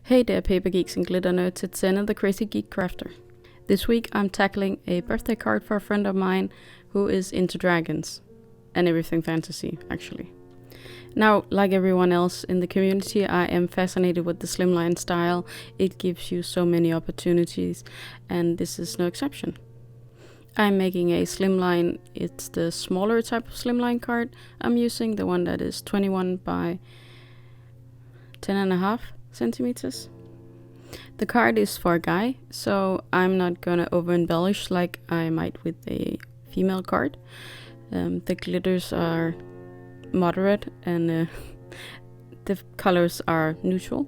Hey there paper geeks and glitter nerds, it's Neenah the Crazy Geek Crafter. This week I'm tackling a birthday card for a friend of mine who is into dragons and everything fantasy actually. Now, like everyone else in the community, I am fascinated with the slimline style. It gives you so many opportunities and this is no exception. I'm making a slimline, it's the smaller type of slimline card I'm using, the one that is 21 by 10.5 centimeters. The card is for a guy, so I'm not gonna over embellish like I might with a female card. The glitters are moderate and the colors are neutral.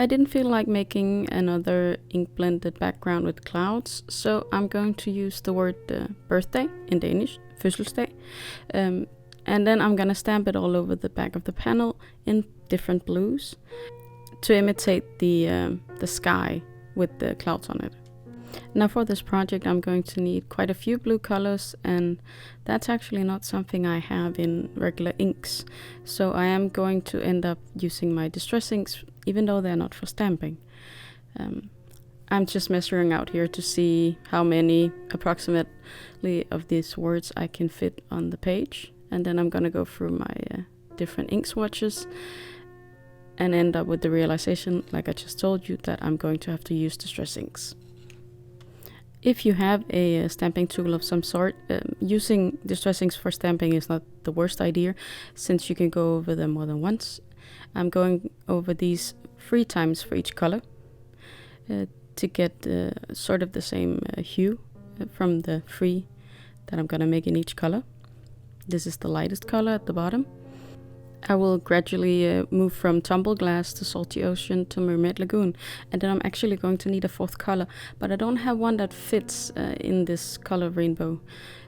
I didn't feel like making another ink blended background with clouds, so I'm going to use the word birthday in Danish, fødselsdag, and then I'm gonna stamp it all over the back of the panel in different blues to imitate the sky with the clouds on it. Now for this project I'm going to need quite a few blue colors, and that's actually not something I have in regular inks, so I am going to end up using my distress inks even though they're not for stamping. I'm just measuring out here to see how many approximately of these words I can fit on the page, and then I'm gonna go through my different ink swatches and end up with the realization, like I just told you, that I'm going to have to use distress inks. If you have a stamping tool of some sort, using distress inks for stamping is not the worst idea, since you can go over them more than once. I'm going over these 3 times for each color to get sort of the same hue from the 3 that I'm gonna make in each color. This is the lightest color at the bottom. I will gradually move from Tumbled Glass to Salty Ocean to Mermaid Lagoon, and then I'm actually going to need a 4th color, but I don't have one that fits in this color rainbow.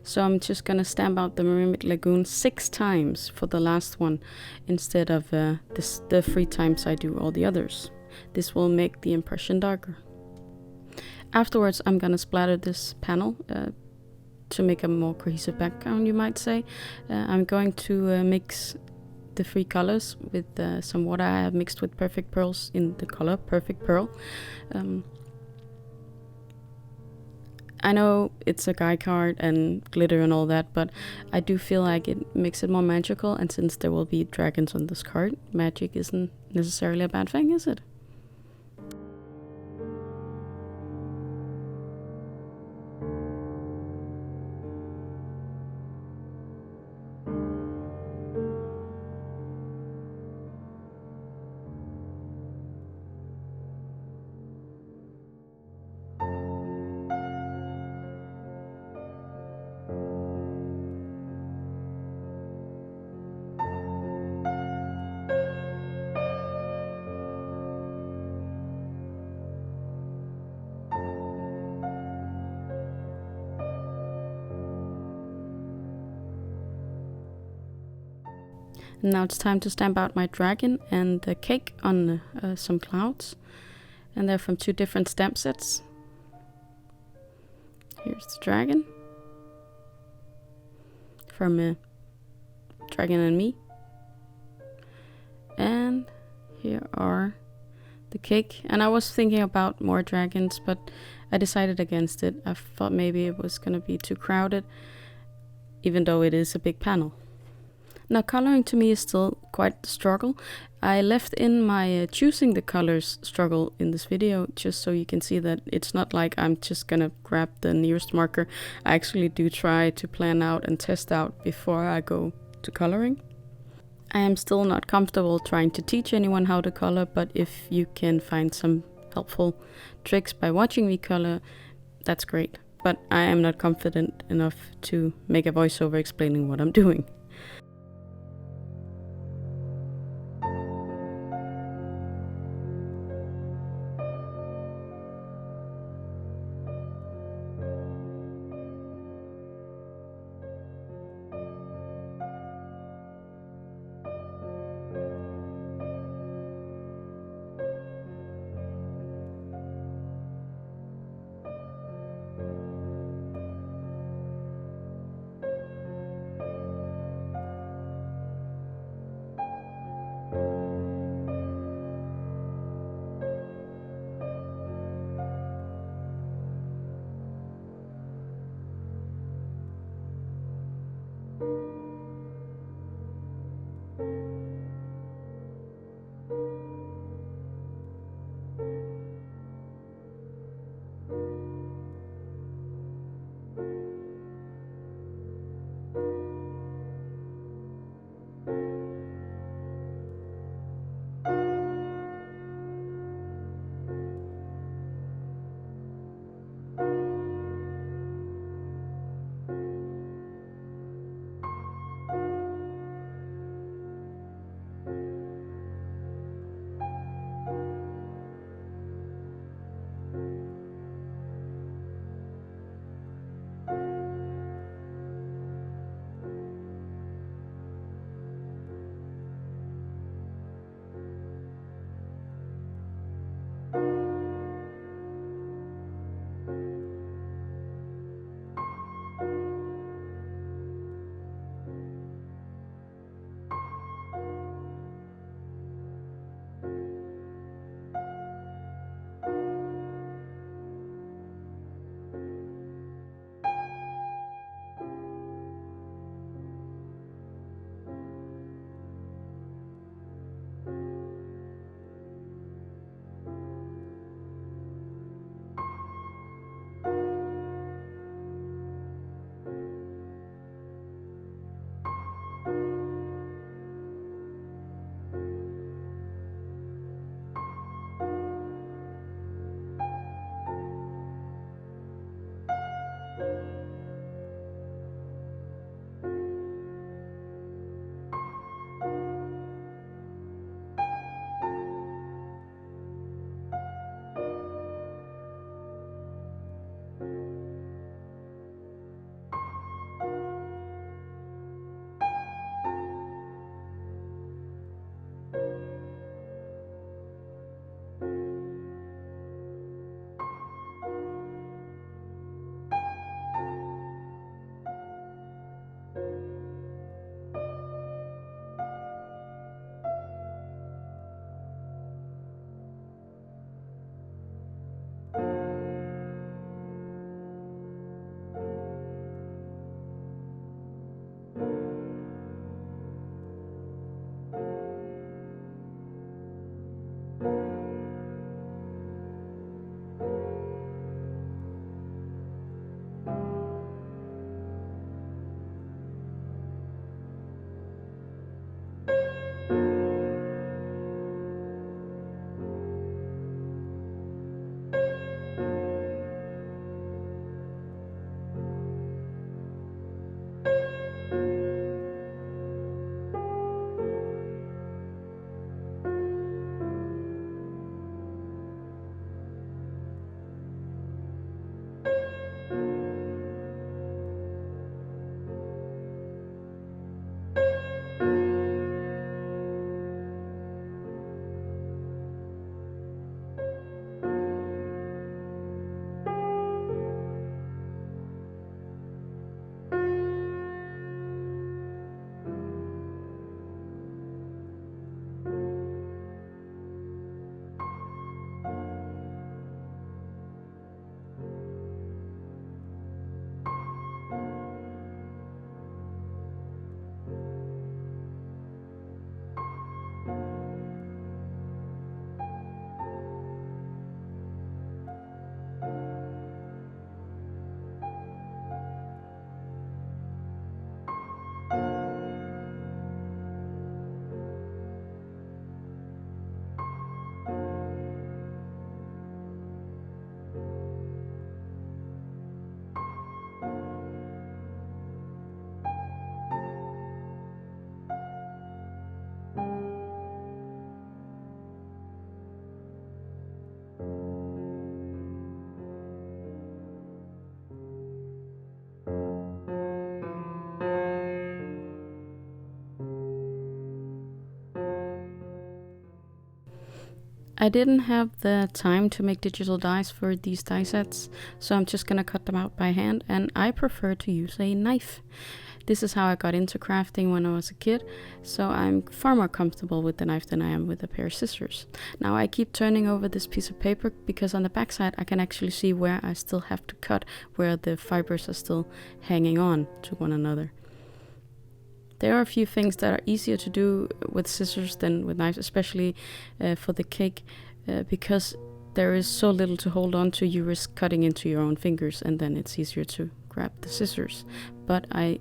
So I'm just gonna stamp out the Mermaid Lagoon 6 times for the last one, instead of the 3 times I do all the others. This will make the impression darker. Afterwards I'm gonna splatter this panel to make a more cohesive background, you might say. I'm going to mix the 3 colors with some water I have mixed with Perfect Pearls in the color Perfect Pearl. I know it's a guy card and glitter and all that, but I do feel like it makes it more magical, and since there will be dragons on this card, magic isn't necessarily a bad thing, is it? Now it's time to stamp out my dragon and the cake on some clouds, and they're from 2 different stamp sets. Here's the dragon from Dragon and Me, and here are the cake. And I was thinking about more dragons, but I decided against it. I thought maybe it was gonna be too crowded, even though it is a big panel. Now coloring to me is still quite a struggle. I left in my choosing the colors struggle in this video, just so you can see that it's not like I'm just gonna grab the nearest marker. I actually do try to plan out and test out before I go to coloring. I am still not comfortable trying to teach anyone how to color, but if you can find some helpful tricks by watching me color, that's great. But I am not confident enough to make a voiceover explaining what I'm doing. I didn't have the time to make digital dies for these die sets, so I'm just gonna cut them out by hand, and I prefer to use a knife. This is how I got into crafting when I was a kid, so I'm far more comfortable with the knife than I am with a pair of scissors. Now I keep turning over this piece of paper because on the back side I can actually see where I still have to cut, where the fibers are still hanging on to one another. There are a few things that are easier to do with scissors than with knives, especially for the cake, because there is so little to hold on to. You risk cutting into your own fingers, and then it's easier to grab the scissors. But I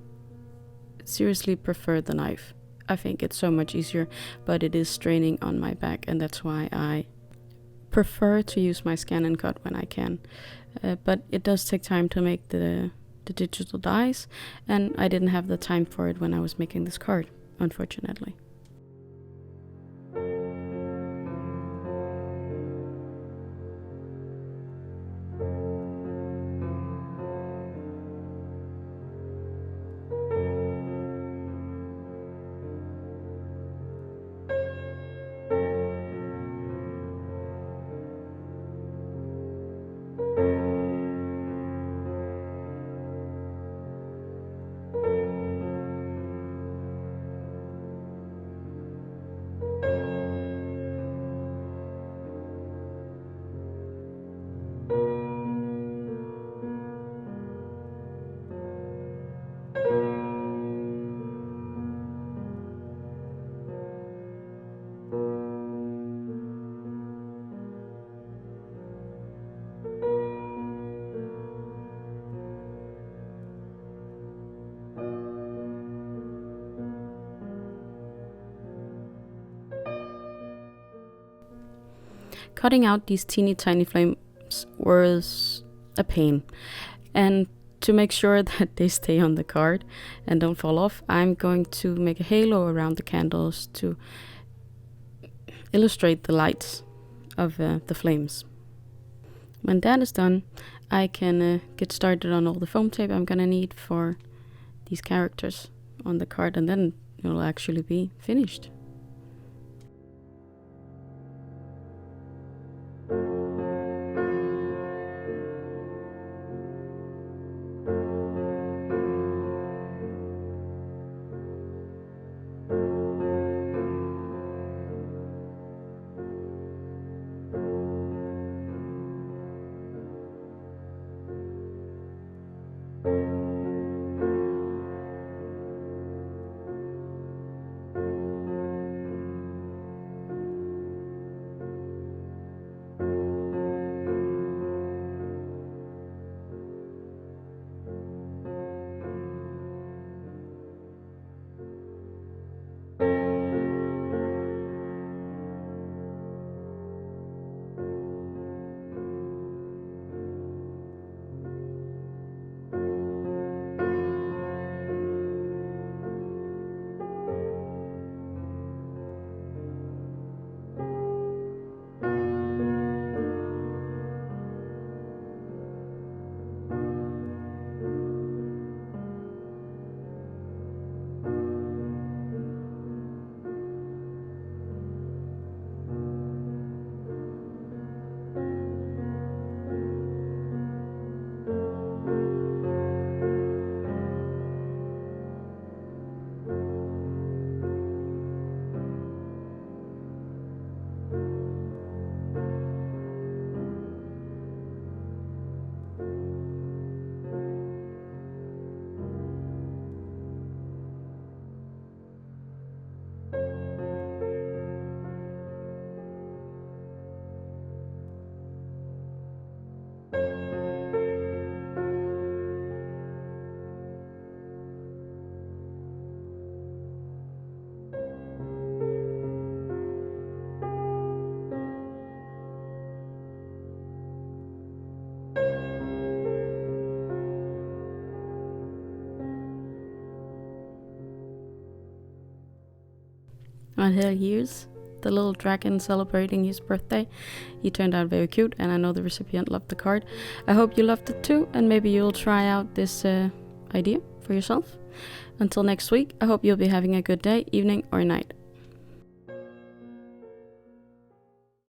seriously prefer the knife. I think it's so much easier, but it is straining on my back, and that's why I prefer to use my scan and cut when I can. But it does take time to make the digital dies, and I didn't have the time for it when I was making this card, unfortunately. Cutting out these teeny tiny flames was a pain, and to make sure that they stay on the card and don't fall off, I'm going to make a halo around the candles to illustrate the lights of the flames. When that is done, I can get started on all the foam tape I'm gonna need for these characters on the card, and then it'll actually be finished. And here he is, the little dragon celebrating his birthday. He turned out very cute, and I know the recipient loved the card. I hope you loved it too, and maybe you'll try out this idea for yourself. Until next week, I hope you'll be having a good day, evening, or night.